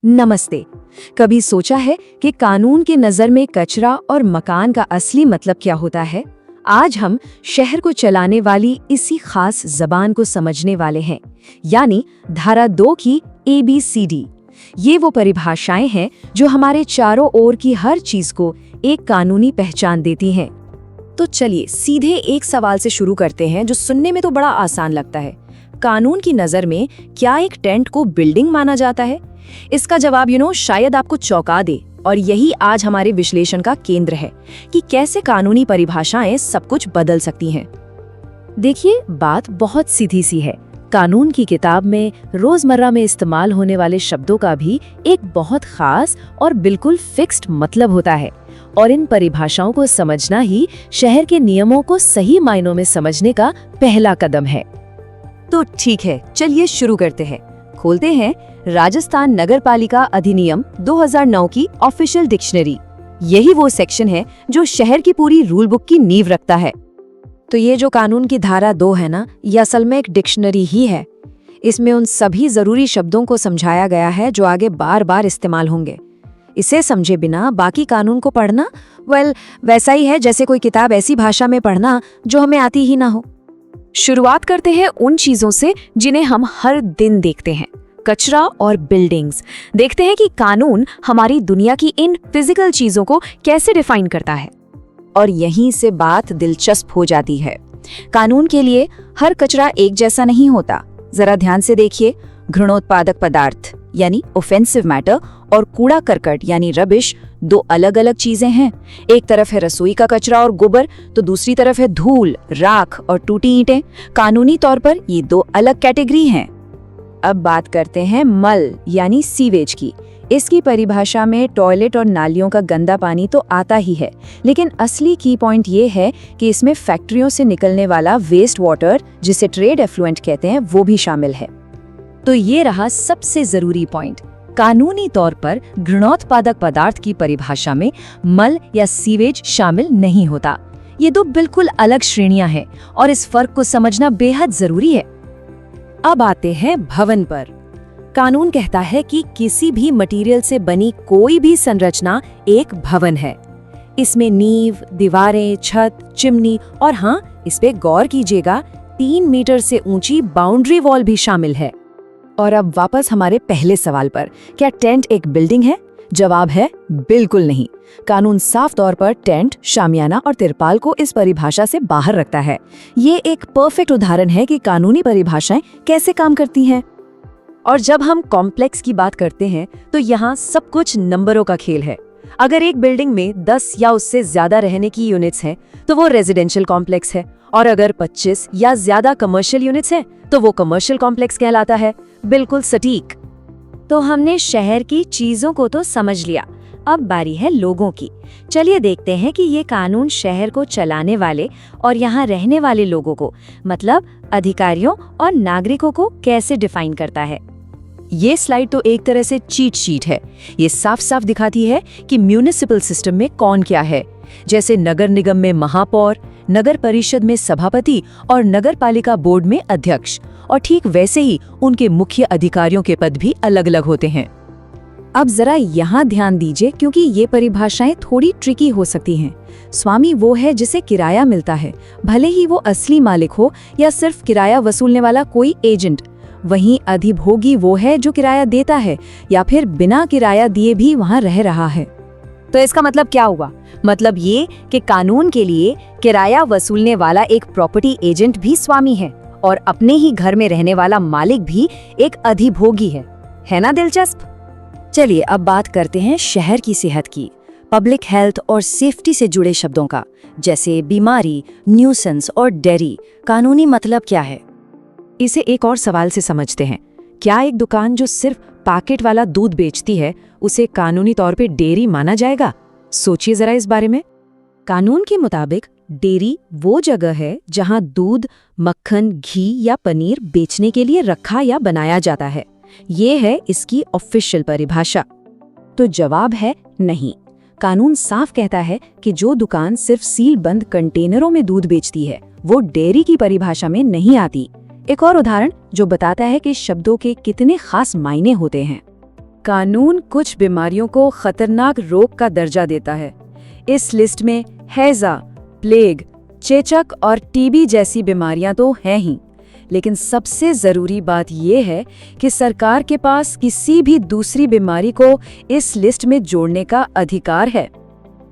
नमस्ते। कभी सोचा है कि कानून की नज़र में कचरा और मकान का असली मतलब क्या होता है? आज हम शहर को चलाने वाली इसी खास जबान को समझने वाले हैं, यानी धारा 2 की ABCD। ये वो परिभाषाएं हैं जो हमारे चारों ओर की हर चीज को एक कानूनी पहचान देती हैं। तो चलिए सीधे एक सवाल से शुरू करते हैं जो सुनने में तो बड़ा आसान लगता है। कानून की नज़र में क्या एक टेंट को बिल्डिंग माना जाता है? इसका जवाब शायद आपको चौंका दे, और यही आज हमारे विश्लेषण का केंद्र है कि कैसे कानूनी परिभाषाएं सब कुछ बदल सकती हैं। देखिए, बात बहुत सीधी सी है। कानून की किताब में रोजमर्रा में इस्तेमाल होने वाले शब्दों का भी एक बहुत खास और बिल्कुल फिक्स्ड मतलब होता है, और इन परिभाषाओं को समझना ही शहर के नियमों को सही मायनों में समझने का पहला कदम है। तो ठीक है, चलिए शुरू करते हैं। खोलते हैं राजस्थान नगरपालिका अधिनियम 2009 की ऑफिशियल डिक्शनरी। यही वो सेक्शन है जो शहर की पूरी रूल बुक की नींव रखता है। तो ये जो कानून की धारा 2 है ना, ये असल में एक डिक्शनरी ही है। इसमें उन सभी जरूरी शब्दों को समझाया गया है जो आगे बार बार इस्तेमाल होंगे। इसे समझे बिना बाकी कानून को पढ़ना वैसा ही है जैसे कोई किताब ऐसी भाषा में पढ़ना जो हमें आती ही ना हो। शुरुआत करते हैं उन चीजों से जिन्हें हम हर दिन देखते हैं, कचरा और बिल्डिंग्स। देखते हैं कि कानून हमारी दुनिया की इन फिजिकल चीजों को कैसे डिफाइन करता है। और यहीं से बात दिलचस्प हो जाती है। कानून के लिए हर कचरा एक जैसा नहीं होता। जरा ध्यान से देखिए, घृणोत्पादक पदार्थ यानी ऑफेंसिव मैटर और कूड़ा करकट यानी रबिश दो अलग अलग चीजें हैं। एक तरफ है रसोई का कचरा और गोबर, तो दूसरी तरफ है धूल, राख और टूटी ईंटें। कानूनी तौर पर ये दो अलग कैटेगरी हैं। अब बात करते हैं मल यानी सीवेज की। इसकी परिभाषा में टॉयलेट और नालियों का गंदा पानी तो आता ही है, लेकिन असली की पॉइंट ये है कि इसमें फैक्ट्रियों से निकलने वाला वेस्ट वाटर, जिसे ट्रेड एफ्लुएंट कहते हैं, वो भी शामिल है। तो ये रहा सबसे जरूरी पॉइंट। कानूनी तौर पर घृणोत्पादक पदार्थ की परिभाषा में मल या सीवेज शामिल नहीं होता। ये दो बिल्कुल अलग श्रेणियां हैं और इस फर्क को समझना बेहद जरूरी है। अब आते हैं भवन पर। कानून कहता है कि किसी भी मटेरियल से बनी कोई भी संरचना एक भवन है। इसमें नींव, दीवारें, छत, चिमनी और हाँ, इस पे गौर कीजिएगा, 3 मीटर से ऊंची बाउंड्री वॉल भी शामिल है। और अब वापस हमारे पहले सवाल पर, क्या टेंट एक बिल्डिंग है? जवाब है बिल्कुल नहीं। कानून साफ तौर पर टेंट, शामियाना और तिरपाल को इस परिभाषा से बाहर रखता है। ये एक परफेक्ट उदाहरण है कि कानूनी परिभाषाएं कैसे काम करती हैं। और जब हम कॉम्प्लेक्स की बात करते हैं तो यहाँ सब कुछ नंबरों का खेल है। अगर एक बिल्डिंग में 10 या उससे ज्यादा रहने की यूनिट्स हैं तो वो रेजिडेंशियल कॉम्प्लेक्स है, और अगर 25 या ज्यादा कमर्शियल यूनिट्स हैं तो वो कमर्शियल कॉम्प्लेक्स कहलाता है। बिल्कुल सटीक। तो हमने शहर की चीजों को तो समझ लिया, अब बारी है लोगों की। चलिए देखते हैं कि ये कानून शहर को चलाने वाले और यहाँ रहने वाले लोगों को, मतलब अधिकारियों और नागरिकों को कैसे डिफाइन करता है। ये स्लाइड तो एक तरह से चीट शीट है। ये साफ साफ दिखाती है कि म्यूनिसिपल सिस्टम में कौन क्या है। जैसे नगर निगम में महापौर, नगर परिषद में सभापति और नगर पालिका बोर्ड में अध्यक्ष, और ठीक वैसे ही उनके मुख्य अधिकारियों के पद भी अलग अलग होते हैं। अब जरा यहाँ ध्यान दीजिए, क्योंकि ये परिभाषाएं थोड़ी ट्रिकी हो सकती हैं। स्वामी वो है जिसे किराया मिलता है, भले ही वो असली मालिक हो या सिर्फ किराया वसूलने वाला कोई एजेंट। वहीं अधिभोगी वो है जो किराया देता है या फिर बिना किराया दिए भी वहां रह रहा है। तो इसका मतलब क्या हुआ? मतलब ये कि कानून के लिए किराया वसूलने वाला एक प्रॉपर्टी एजेंट भी स्वामी है, और अपने ही घर में रहने वाला मालिक भी एक अधिभोगी है ना दिलचस्प? चलिए अब बात करते हैं शहर की सेहत की, पब्लिक हेल्थ और सेफ्टी से जुड़े शब्दों का, जैसे बीमारी, न्यूसेंस और डेयरी। कानूनी मतलब क्या है? इसे एक और सवाल से समझते हैं। क्या एक दुकान जो सिर्फ पैकेट वाला दूध बेचती है, उसे कानूनी तौर पे डेयरी माना जाएगा? सोचिए जरा इस बारे में। कानून के मुताबिक डेयरी वो जगह है जहां दूध, मक्खन, घी या पनीर बेचने के लिए रखा या बनाया जाता है। ये है इसकी ऑफिशियल परिभाषा। तो जवाब है नहीं। कानून साफ कहता है कि जो दुकान सिर्फ सील बंद कंटेनरों में दूध बेचती है, वो डेयरी की परिभाषा में नहीं आती। एक और उदाहरण जो बताता है कि शब्दों के कितने खास मायने होते हैं। कानून कुछ बीमारियों को खतरनाक रोग का दर्जा देता है। इस लिस्ट में हैजा, प्लेग, चेचक और टीबी जैसी बीमारियां तो हैं ही, लेकिन सबसे जरूरी बात यह है कि सरकार के पास किसी भी दूसरी बीमारी को इस लिस्ट में जोड़ने का अधिकार है।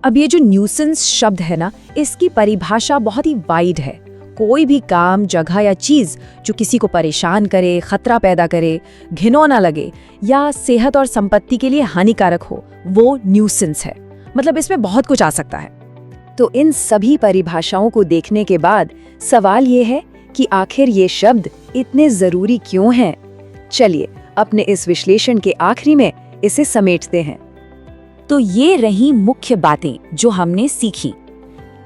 अब ये जो न्यूसेंस शब्द है ना, इसकी परिभाषा बहुत ही वाइड है। कोई भी काम, जगह या चीज जो किसी को परेशान करे, खतरा पैदा करे, घिनौना लगे या सेहत और संपत्ति के लिए हानिकारक हो, वो न्यूसेंस है। मतलब इसमें बहुत कुछ आ सकता है। तो इन सभी परिभाषाओं को देखने के बाद सवाल ये है कि आखिर ये शब्द इतने जरूरी क्यों हैं? चलिए अपने इस विश्लेषण के आखिरी में इसे समेटते हैं। तो ये रही मुख्य बातें जो हमने सीखी।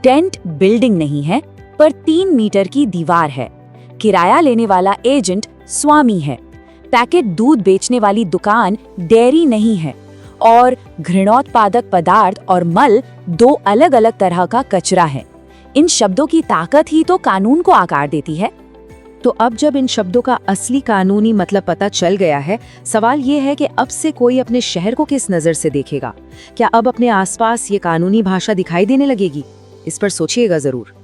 टेंट बिल्डिंग नहीं है, पर 3 मीटर की दीवार है। किराया लेने वाला एजेंट स्वामी है। पैकेट दूध बेचने वाली दुकान डेयरी नहीं है। और घृणोत्पादक पदार्थ और मल 2 अलग-अलग तरह का कचरा है। इन शब्दों की ताकत ही तो कानून को आकार देती है। तो अब जब इन शब्दों का असली कानूनी मतलब पता चल गया है, सवाल ये है कि अब से कोई अपने शहर को किस नज़र से देखेगा? क्या अब अपने आसपास ये कानूनी भाषा दिखाई देने लगेगी? इस पर सोचिएगा जरूर।